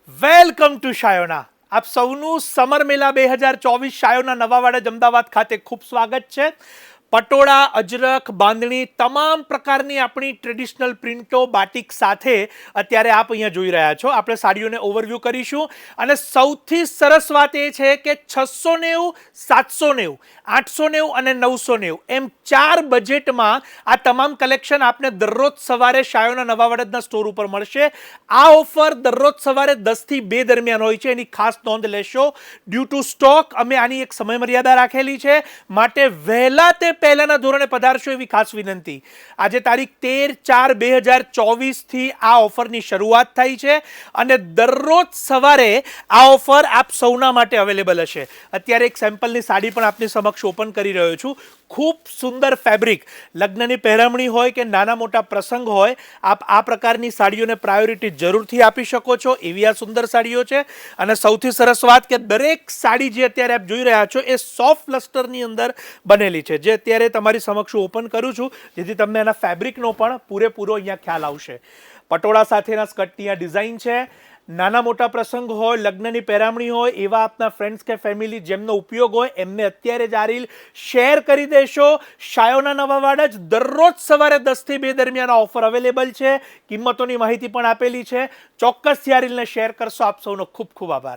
Welcome to Shayona. આપ સૌનું summer મેલા 2024 શાયોના નવા વાડજ અમદાવાદ ખાતે ખૂબ સ્વાગત છે. પટોળા, અજરખ, બાંધણી તમામ પ્રકારની આપણી ટ્રેડિશનલ પ્રિન્ટો બાટિક સાથે અત્યારે આપ અહીંયા જોઈ રહ્યા છો. આપણે સાડીઓને ઓવરવ્યૂ કરીશું અને સૌથી સરસ વાત એ છે કે 690, 790, 890 અને 990 એમ 4 બજેટમાં આ તમામ કલેક્શન આપને દરરોજ સવારે શાયોના નવા વાડજના સ્ટોર ઉપર મળશે. આ ઓફર દરરોજ સવારે 10 થી 2 દરમિયાન હોય છે. એની ખાસ નોંધ લેશો. ડ્યુ ટુ સ્ટોક અમે આની એક સમય મર્યાદા રાખેલી છે, માટે વહેલા તે પહેલાના ધોરણે પધારશો એવી ખાસ વિનંતી. આજે તારીખ 13/4/2024 થી આ ઓફરની શરૂઆત થઈ છે અને દરરોજ સવારે આ ઓફર આપ સૌના માટે અવેલેબલ હશે. અત્યારે એક સેમ્પલની સાડી પણ આપની સમક્ષ ઓપન કરી રહ્યો છું. ખૂબ સુંદર ફેબ્રિક. લગ્નની પહેરમણી હોય કે નાના મોટા પ્રસંગ હોય, આપ આ પ્રકારની સાડીઓને પ્રાયોરિટી જરૂરથી આપી શકો છો. એવી આ સુંદર સાડીઓ છે. અને સૌથી સરસ વાત કે દરેક સાડી જે અત્યારે આપ જોઈ રહ્યા છો એ સોફ્ટ લસ્ટરની અંદર બનેલી છે, જે અત્યારે તમારી સમક્ષ ઓપન કરું છું, જેથી તમને એના ફેબ્રિકનો પણ પૂરેપૂરો અહીંયા ખ્યાલ આવશે. પટોળા સાથેના સ્કર્ટની આ ડિઝાઇન છે. નાના મોટા પ્રસંગ હોય, લગ્નની પહેરામણી હોય, એવા આપના ફ્રેન્ડ્સ કે ફેમિલી જેમનો ઉપયોગ હોય એમને અત્યારે જ આ રીલ શેર કરી દેશો. શાયોના નવા વાડજ દરરોજ સવારે 10 થી 2 દરમિયાન આ ઓફર અવેલેબલ છે. કિંમતોની માહિતી પણ આપેલી છે. ચોક્કસથી આ રીલને શેર કરશો. આપ સૌનો ખૂબ ખૂબ આભાર.